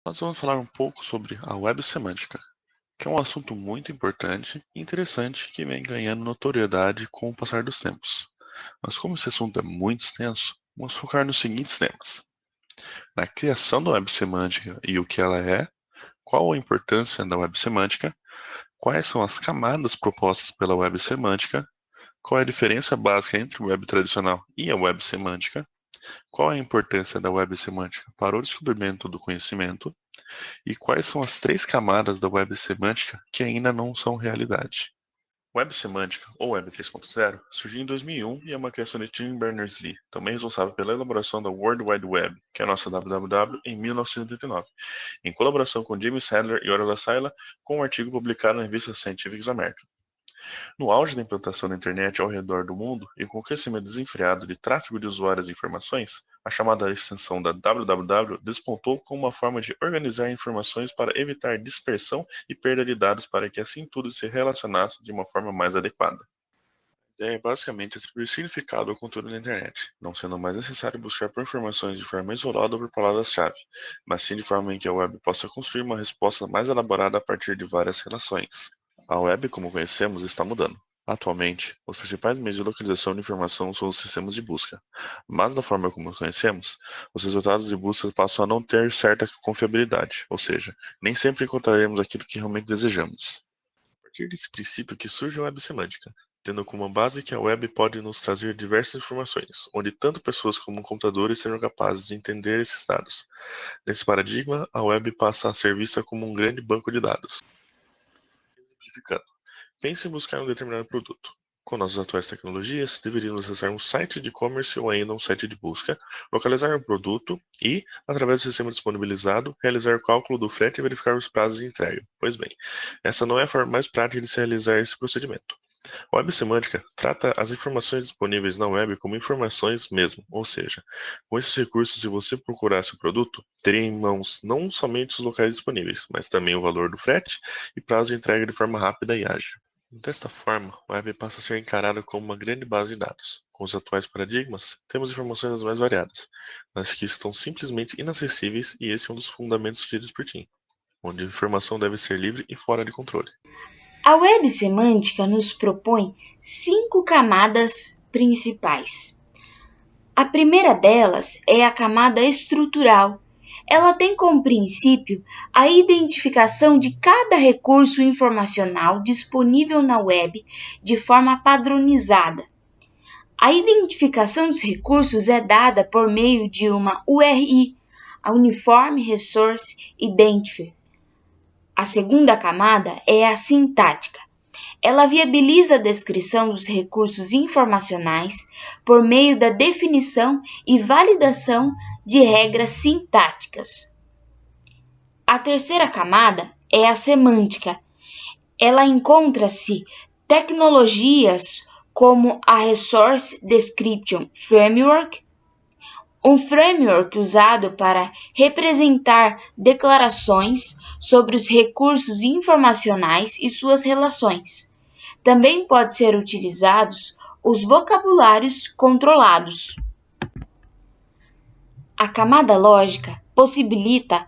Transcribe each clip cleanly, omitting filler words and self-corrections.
Nós vamos falar um pouco sobre a web semântica, que é um assunto muito importante e interessante que vem ganhando notoriedade com o passar dos tempos. Mas como esse assunto é muito extenso, vamos focar nos seguintes temas: na criação da web semântica e o que ela é, qual a importância da web semântica, quais são as camadas propostas pela web semântica, qual é a diferença básica entre a web tradicional e a web semântica, qual é a importância da web semântica para o descobrimento do conhecimento, e quais são as três camadas da web semântica que ainda não são realidade. Web semântica, ou Web 3.0, surgiu em 2001 e é uma criação de Tim Berners-Lee, também responsável pela elaboração da World Wide Web, que é a nossa www, em 1989, em colaboração com James Handler e Orla Sila, com um artigo publicado na revista Scientific American. No auge da implantação da internet ao redor do mundo e com o crescimento desenfreado de tráfego de usuários e informações, a chamada extensão da www despontou como uma forma de organizar informações para evitar dispersão e perda de dados para que assim tudo se relacionasse de uma forma mais adequada. A ideia é basicamente atribuir significado ao conteúdo da internet, não sendo mais necessário buscar por informações de forma isolada ou por palavras-chave, mas sim de forma em que a web possa construir uma resposta mais elaborada a partir de várias relações. A web, como conhecemos, está mudando. Atualmente, os principais meios de localização de informação são os sistemas de busca, mas da forma como conhecemos, os resultados de busca passam a não ter certa confiabilidade, ou seja, nem sempre encontraremos aquilo que realmente desejamos. A partir desse princípio que surge a web semântica, tendo como base que a web pode nos trazer diversas informações, onde tanto pessoas como computadores sejam capazes de entender esses dados. Nesse paradigma, a web passa a ser vista como um grande banco de dados. Exemplificando, pense em buscar um determinado produto. Com nossas atuais tecnologias, deveríamos acessar um site de e-commerce ou ainda um site de busca, localizar o produto e, através do sistema disponibilizado, realizar o cálculo do frete e verificar os prazos de entrega. Pois bem, essa não é a forma mais prática de se realizar esse procedimento. A web semântica trata as informações disponíveis na web como informações mesmo, ou seja, com esses recursos, se você procurasse o produto, teria em mãos não somente os locais disponíveis, mas também o valor do frete e prazo de entrega de forma rápida e ágil. Desta forma, a web passa a ser encarada como uma grande base de dados. Com os atuais paradigmas, temos informações as mais variadas, mas que estão simplesmente inacessíveis e esse é um dos fundamentos sugeridos por Tim, onde a informação deve ser livre e fora de controle. A web semântica nos propõe 5 camadas principais. A primeira delas é a camada estrutural. Ela tem como princípio a identificação de cada recurso informacional disponível na web de forma padronizada. A identificação dos recursos é dada por meio de uma URI, a Uniform Resource Identifier. A segunda camada é a sintática. Ela viabiliza a descrição dos recursos informacionais por meio da definição e validação de regras sintáticas. A terceira camada é a semântica. Ela encontra-se tecnologias como a Resource Description Framework, um framework usado para representar declarações sobre os recursos informacionais e suas relações. Também pode ser utilizados os vocabulários controlados. A camada lógica possibilita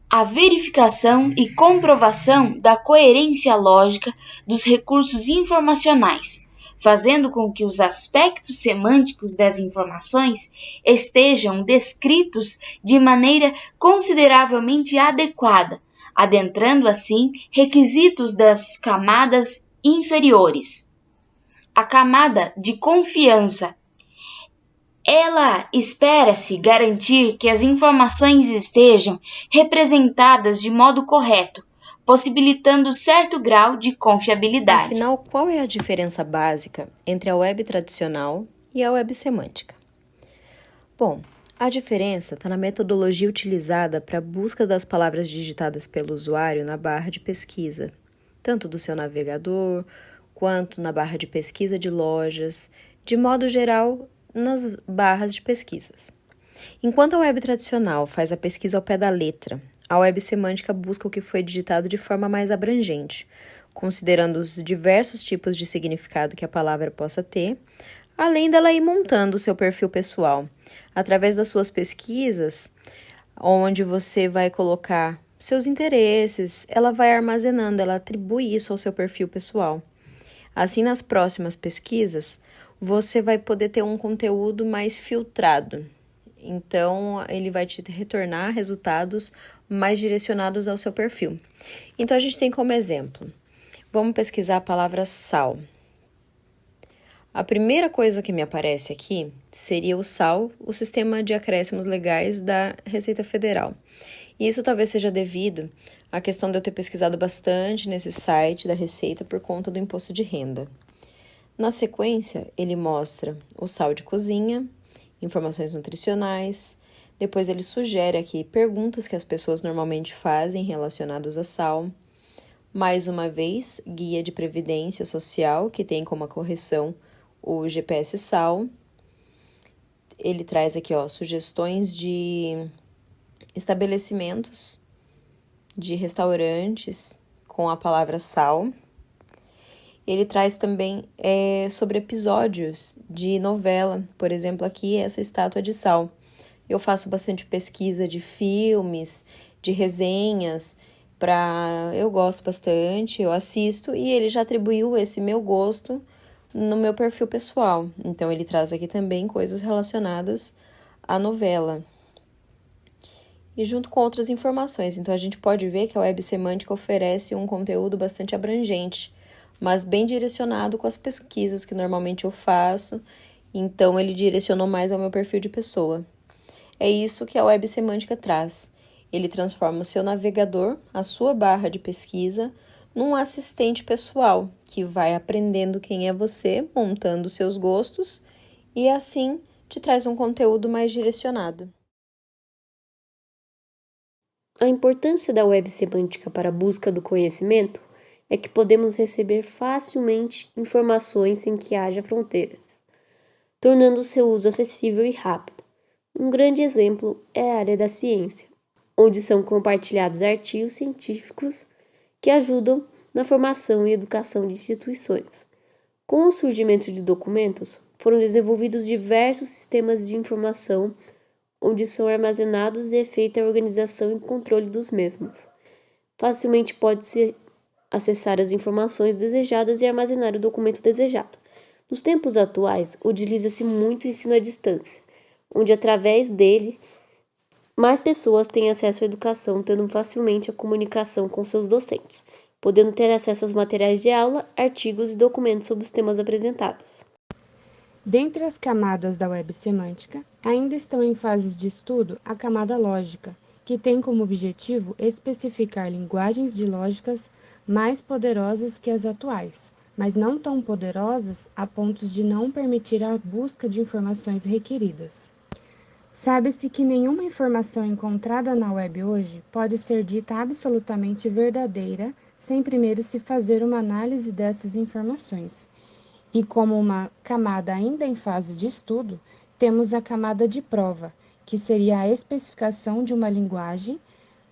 a verificação e comprovação da coerência lógica dos recursos informacionais, fazendo com que os aspectos semânticos das informações estejam descritos de maneira consideravelmente adequada, adentrando assim requisitos das camadas inferiores. A camada de confiança. Ela espera-se garantir que as informações estejam representadas de modo correto, possibilitando certo grau de confiabilidade. Afinal, qual é a diferença básica entre a web tradicional e a web semântica? Bom, a diferença está na metodologia utilizada para a busca das palavras digitadas pelo usuário na barra de pesquisa, tanto do seu navegador quanto na barra de pesquisa de lojas, de modo geral, nas barras de pesquisas. Enquanto a web tradicional faz a pesquisa ao pé da letra, a web semântica busca o que foi digitado de forma mais abrangente, considerando os diversos tipos de significado que a palavra possa ter, além dela ir montando o seu perfil pessoal. Através das suas pesquisas, onde você vai colocar seus interesses, ela vai armazenando, ela atribui isso ao seu perfil pessoal. Assim, nas próximas pesquisas, você vai poder ter um conteúdo mais filtrado. Então, ele vai te retornar resultados mais direcionados ao seu perfil. Então, a gente tem como exemplo, vamos pesquisar a palavra sal. A primeira coisa que me aparece aqui seria o SAL, o Sistema de Acréscimos Legais da Receita Federal. E isso talvez seja devido à questão de eu ter pesquisado bastante nesse site da Receita por conta do imposto de renda. Na sequência, ele mostra o sal de cozinha, informações nutricionais, depois ele sugere aqui perguntas que as pessoas normalmente fazem relacionadas a sal. Mais uma vez, guia de previdência social, que tem como correção o GPS Sal. Ele traz aqui, sugestões de estabelecimentos, de restaurantes com a palavra sal. Ele traz também sobre episódios de novela, por exemplo, aqui essa estátua de sal. Eu faço bastante pesquisa de filmes, de resenhas, eu gosto bastante, eu assisto, e ele já atribuiu esse meu gosto no meu perfil pessoal. Então, ele traz aqui também coisas relacionadas à novela. E junto com outras informações. Então, a gente pode ver que a Web Semântica oferece um conteúdo bastante abrangente, mas bem direcionado com as pesquisas que normalmente eu faço. Então, ele direcionou mais ao meu perfil de pessoa. É isso que a Web Semântica traz. Ele transforma o seu navegador, a sua barra de pesquisa, num assistente pessoal, que vai aprendendo quem é você, montando seus gostos, e assim te traz um conteúdo mais direcionado. A importância da web semântica para a busca do conhecimento é que podemos receber facilmente informações sem que haja fronteiras, tornando seu uso acessível e rápido. Um grande exemplo é a área da ciência, onde são compartilhados artigos científicos que ajudam na formação e educação de instituições. Com o surgimento de documentos, foram desenvolvidos diversos sistemas de informação onde são armazenados e é feita a organização e controle dos mesmos. Facilmente pode-se acessar as informações desejadas e armazenar o documento desejado. Nos tempos atuais, utiliza-se muito o ensino à distância, onde através dele mais pessoas têm acesso à educação, tendo facilmente a comunicação com seus docentes, podendo ter acesso aos materiais de aula, artigos e documentos sobre os temas apresentados. Dentre as camadas da web semântica, ainda estão em fases de estudo a camada lógica, que tem como objetivo especificar linguagens de lógicas mais poderosas que as atuais, mas não tão poderosas a ponto de não permitir a busca de informações requeridas. Sabe-se que nenhuma informação encontrada na web hoje pode ser dita absolutamente verdadeira sem primeiro se fazer uma análise dessas informações. E como uma camada ainda em fase de estudo, temos a camada de prova, que seria a especificação de uma linguagem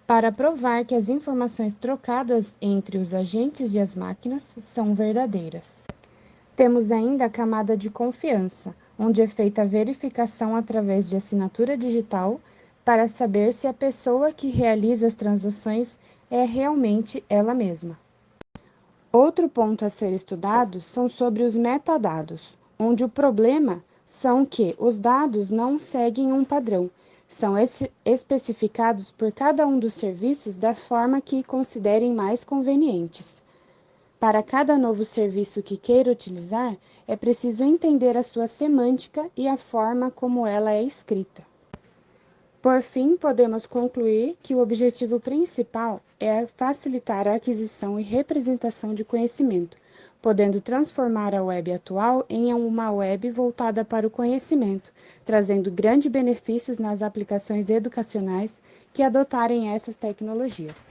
para provar que as informações trocadas entre os agentes e as máquinas são verdadeiras. Temos ainda a camada de confiança, onde é feita a verificação através de assinatura digital para saber se a pessoa que realiza as transações é realmente ela mesma. Outro ponto a ser estudado são sobre os metadados, onde o problema são que os dados não seguem um padrão, são especificados por cada um dos serviços da forma que considerem mais convenientes. Para cada novo serviço que queira utilizar, é preciso entender a sua semântica e a forma como ela é escrita. Por fim, podemos concluir que o objetivo principal é facilitar a aquisição e representação de conhecimento, podendo transformar a web atual em uma web voltada para o conhecimento, trazendo grandes benefícios nas aplicações educacionais que adotarem essas tecnologias.